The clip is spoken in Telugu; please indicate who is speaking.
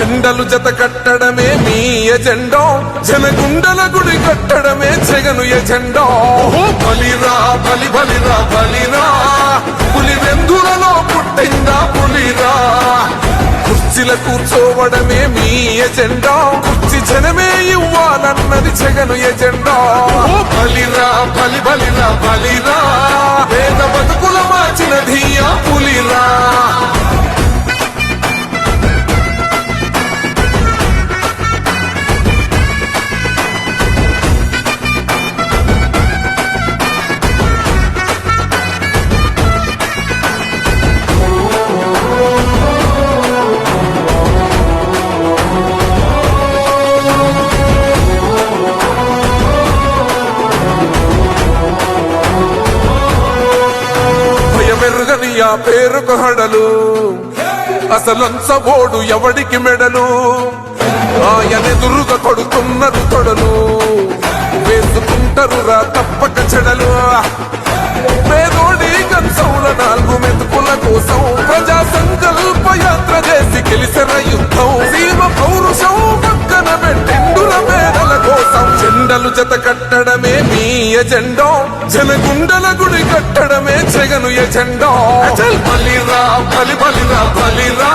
Speaker 1: జెండలు జత కట్టడమే మీ ఎజెండా, జనగుండల గుడి కట్టడమే జగను ఎజెండా. బలిరా బలి బలిరా బలిరా, పులి వెందులలో పుట్టిందా పులిరా. కుర్చీల కూర్చోవడమే మీ ఎజెండా, కుర్చీ జనమే ఇవ్వాలన్నది జగను ఎజెండా. బలిరా బలి బలిరా బలిరా, పేద బతుకుల మార్చినది ఆ పులిరా. మెరుగని ఆ పేరుకు హడలు, అసలంచబోడు ఎవడికి మెడలు. ఆయనెదురుగా కొడుతున్నారు తొడలు, వేసుకుంటారు రా తప్పక చెడలు. పేదోడి కంచంల 4 మెతుకుల కోసం ప్రజా సంకల్ప యాత్ర చేసి గెలిసిన యుద్ధం. సీమ పౌరుషం పక్కన పెట్టిండుల పేదల కోసం. జెండలు జత కట్టడమే మీ ఎజెండా, జనగుండల గుడి కట్టడమే జగను ఎజెండా. బలిరా బలి బలిరా బలిరా,